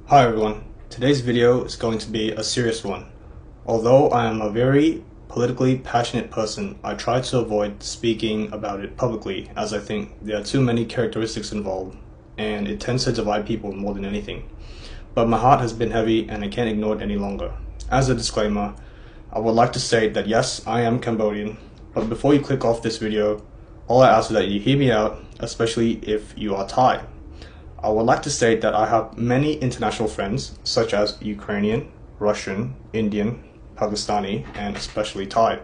Hi everyone, today's video is going to be a serious one. Although I am a very politically passionate person, I try to avoid speaking about it publicly as I think there are too many characteristics involved and it tends to divide people more than anything. But my heart has been heavy and I can't ignore it any longer. As a disclaimer, I would like to say that yes, I am Cambodian, but before you click off this video, all I ask is that you hear me out, especially if you are Thai. I would like to state that I have many international friends, such as Ukrainian, Russian, Indian, Pakistani, and especially Thai.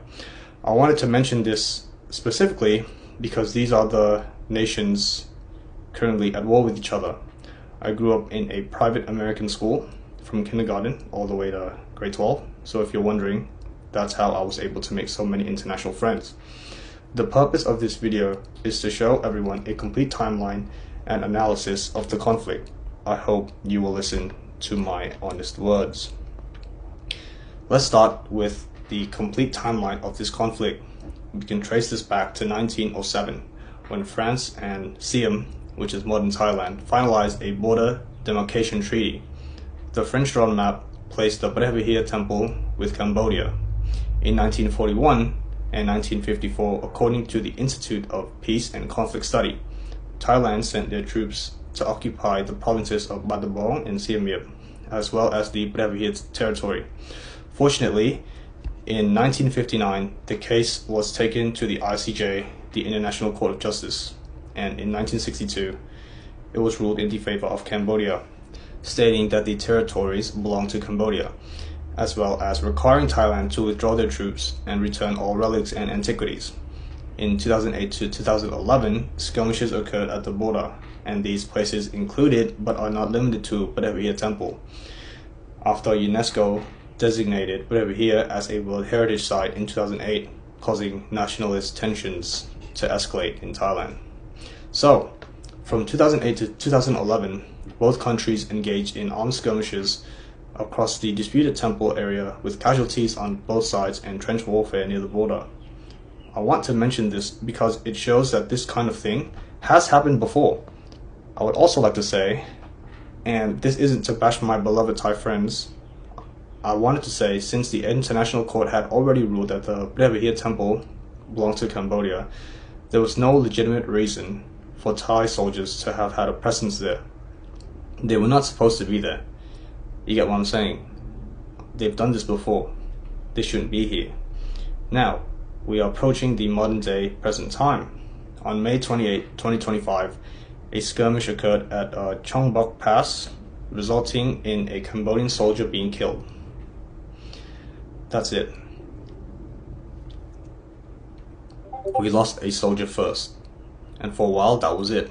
I wanted to mention this specifically because these are the nations currently at war with each other. I grew up in a private American school from kindergarten all the way to grade 12, so if you're wondering, that's how I was able to make so many international friends. The purpose of this video is to show everyone a complete timeline and analysis of the conflict. I hope you will listen to my honest words. Let's start with the complete timeline of this conflict. We can trace this back to 1907 when France and Siam, which is modern Thailand, finalized a border demarcation treaty. The French drawn map placed the Brehvihir temple with Cambodia. In 1941 and 1954, according to the Institute of Peace and Conflict Study, Thailand sent their troops to occupy the provinces of Battambang and Siem Reap, as well as the Brehvihir territory. Fortunately, in 1959, the case was taken to the ICJ, the International Court of Justice, and in 1962, it was ruled in the favor of Cambodia, stating that the territories belong to Cambodia, as well as requiring Thailand to withdraw their troops and return all relics and antiquities. In 2008 to 2011, skirmishes occurred at the border, and these places included, but are not limited to, Brehvihir Temple, after UNESCO designated Brehvihir as a World Heritage Site in 2008, causing nationalist tensions to escalate in Thailand. So, from 2008 to 2011, both countries engaged in armed skirmishes across the disputed temple area with casualties on both sides and trench warfare near the border. I want to mention this because it shows that this kind of thing has happened before. I would also like to say, and this isn't to bash my beloved Thai friends, I wanted to say since the International Court had already ruled that the Brehvihir Temple belonged to Cambodia, there was no legitimate reason for Thai soldiers to have had a presence there. They were not supposed to be there. You get what I'm saying? They've done this before. They shouldn't be here. Now, we are approaching the modern day present time. On May 28, 2025, a skirmish occurred at Chongbuk Pass, resulting in a Cambodian soldier being killed. That's it. We lost a soldier first, and for a while that was it.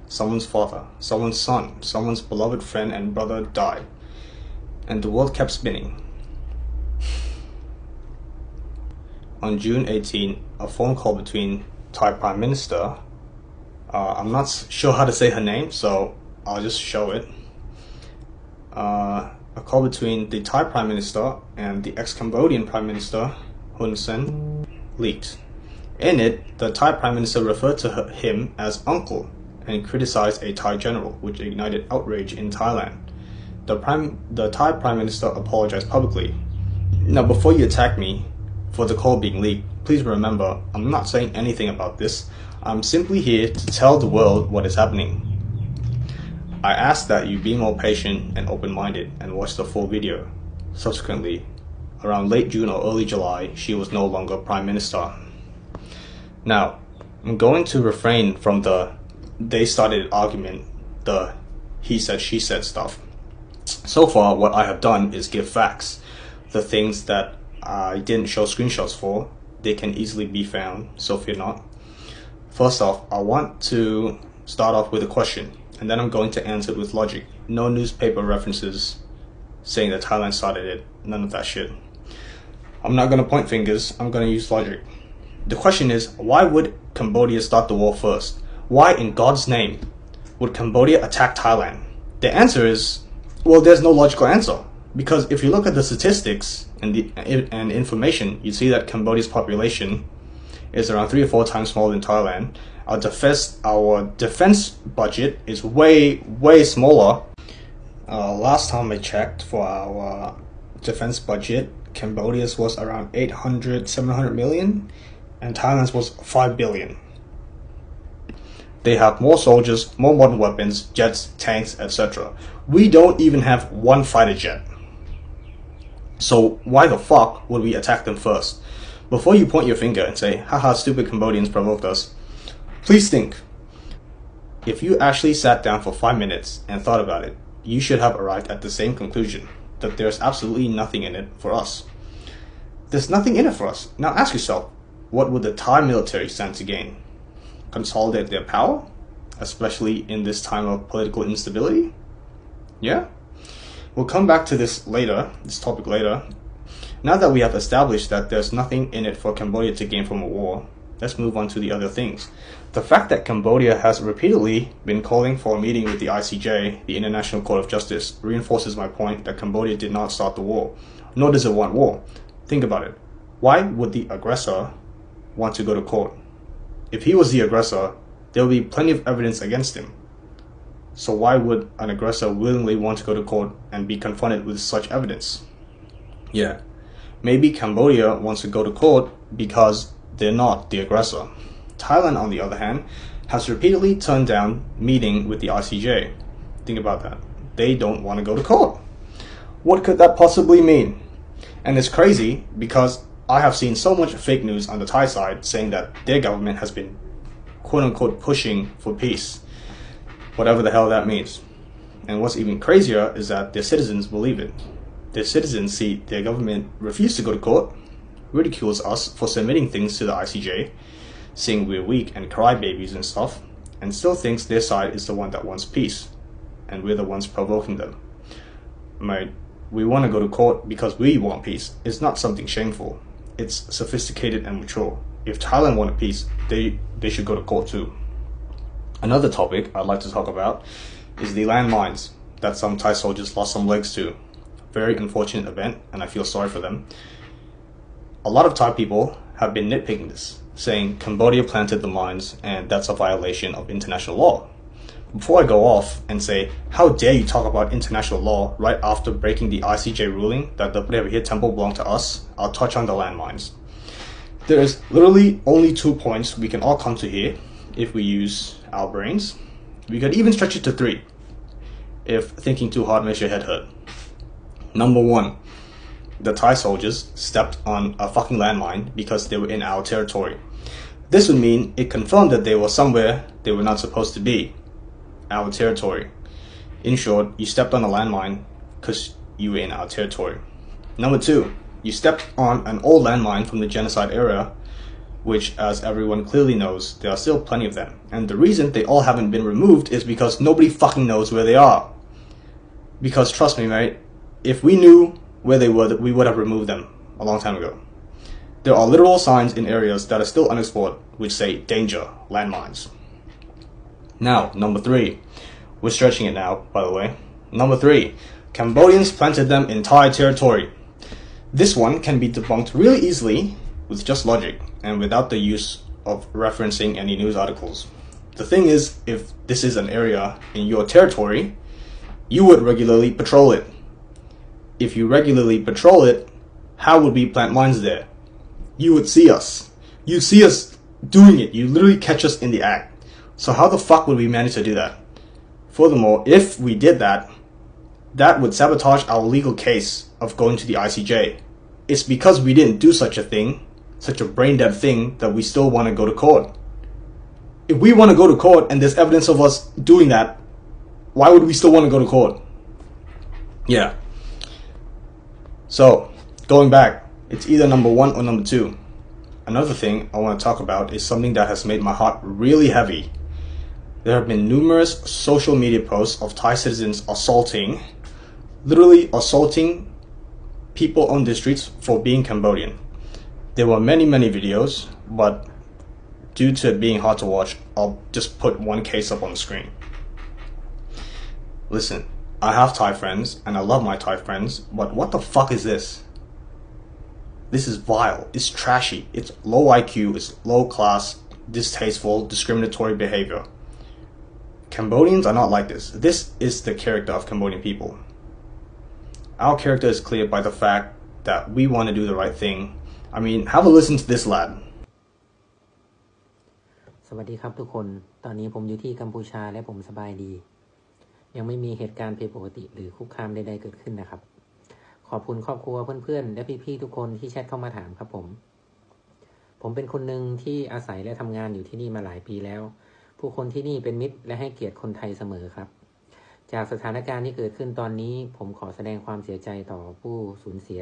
Someone's father, someone's son, someone's beloved friend and brother died, and the world kept spinning. On June 18, a phone call between Thai Prime Minister, I'm not sure how to say her name, so I'll just show it. A call between the Thai Prime Minister and the ex-Cambodian Prime Minister, Hun Sen, leaked. In it, the Thai Prime Minister referred to him as uncle and criticized a Thai general, which ignited outrage in Thailand. The Thai Prime Minister apologized publicly. Now, before you attack me for the call being leaked, please remember, I'm not saying anything about this. I'm simply here to tell the world what is happening. I ask that you be more patient and open-minded and watch the full video. Subsequently, around late June or early July, she was no longer Prime Minister. Now, I'm going to refrain from the they started argument, the he said, she said stuff. So far, what I have done is give facts. The things that I didn't show screenshots for, they can easily be found, so fear not. First off, I want to start off with a question, and then I'm going to answer it with logic. No newspaper references saying that Thailand started it, none of that shit. I'm not going to point fingers, I'm going to use logic. The question is, why would Cambodia start the war first? Why in God's name would Cambodia attack Thailand? The answer is, well, there's no logical answer. Because if you look at the statistics and information, you see that Cambodia's population is around 3 or 4 times smaller than Thailand. Our defense budget is way smaller. Last time I checked for our defense budget, Cambodia's was around 800, 700 million, and Thailand's was 5 billion. They have more soldiers, more modern weapons, jets, tanks, etc. We don't even have one fighter jet. So why the fuck would we attack them first? Before you point your finger and say, haha, stupid Cambodians provoked us, please think. If you actually sat down for 5 minutes and thought about it, you should have arrived at the same conclusion, that there's absolutely nothing in it for us. There's nothing in it for us. Now ask yourself, what would the Thai military stand to gain? Consolidate their power? Especially in this time of political instability? Yeah? We'll come back to this topic later. Now that we have established that there's nothing in it for Cambodia to gain from a war, let's move on to the other things. The fact that Cambodia has repeatedly been calling for a meeting with the ICJ, the International Court of Justice, reinforces my point that Cambodia did not start the war, nor does it want war. Think about it. Why would the aggressor want to go to court? If he was the aggressor, there would be plenty of evidence against him. So why would an aggressor willingly want to go to court and be confronted with such evidence? Yeah, maybe Cambodia wants to go to court because they're not the aggressor. Thailand, on the other hand, has repeatedly turned down meeting with the ICJ. Think about that. They don't want to go to court. What could that possibly mean? And it's crazy because I have seen so much fake news on the Thai side saying that their government has been quote-unquote pushing for peace. Whatever the hell that means. And what's even crazier is that their citizens believe it. Their citizens see their government refuse to go to court, ridicules us for submitting things to the ICJ, saying we're weak and crybabies and stuff, and still thinks their side is the one that wants peace, and we're the ones provoking them. We want to go to court because we want peace. It's not something shameful. It's sophisticated and mature. If Thailand wanted peace, they should go to court too. Another topic I'd like to talk about is the landmines that some Thai soldiers lost some legs to. Very unfortunate event, and I feel sorry for them. A lot of Thai people have been nitpicking this, saying Cambodia planted the mines and that's a violation of international law. Before I go off and say, how dare you talk about international law right after breaking the ICJ ruling that the Prevahit temple belonged to us, I'll touch on the landmines. There is literally only 2 points we can all come to here if we use our brains. We could even stretch it to 3 if thinking too hard makes your head hurt. Number 1, the Thai soldiers stepped on a fucking landmine because they were in our territory. This would mean it confirmed that they were somewhere they were not supposed to be. Our territory. In short, you stepped on a landmine because you were in our territory. Number 2, you stepped on an old landmine from the genocide era, which, as everyone clearly knows, there are still plenty of them. And the reason they all haven't been removed is because nobody fucking knows where they are. Because trust me, mate, if we knew where they were, we would have removed them a long time ago. There are literal signs in areas that are still unexplored which say danger, landmines. Now, number 3. We're stretching it now, by the way. Number 3. Cambodians planted them in Thai territory. This one can be debunked really easily with just logic and without the use of referencing any news articles. The thing is, if this is an area in your territory, you would regularly patrol it. If you regularly patrol it, how would we plant mines there? You would see us. You see us doing it. You literally catch us in the act. So how the fuck would we manage to do that? Furthermore, if we did that, that would sabotage our legal case of going to the ICJ. It's because we didn't do such a thing, such a brain-dead thing, that we still want to go to court. If we want to go to court and there's evidence of us doing that, why would we still want to go to court? Yeah. So, going back, it's either number 1 or number 2. Another thing I want to talk about is something that has made my heart really heavy. There have been numerous social media posts of Thai citizens literally assaulting people on the streets for being Cambodian. There were many videos, but due to it being hard to watch, I'll just put one case up on the screen. Listen, I have Thai friends, and I love my Thai friends, but what the fuck is this? This is vile, it's trashy, it's low IQ, it's low class, distasteful, discriminatory behavior. Cambodians are not like this. This is the character of Cambodian people. Our character is clear by the fact that we want to do the right thing. I mean, have a listen to this lad. สวัสดีครับทุกคนตอนนี้ผมอยู่ที่กัมพูชาและผมสบายดียังไม่มีเหตุการณ์ผิดปกติหรือคุกคามใดๆเกิดขึ้นนะครับขอบคุณครอบครัวเพื่อนๆและพี่ๆทุกคนที่แชทเข้ามาถามครับผมเป็นคนหนึ่งที่อาศัยและทำงานอยู่ที่นี่มาหลายปีแล้วผู้คนที่นี่เป็นมิตรและให้เกียรติคนไทยเสมอครับจากสถานการณ์ที่เกิดขึ้นตอนนี้ผมขอแสดงความเสียใจต่อผู้สูญเสีย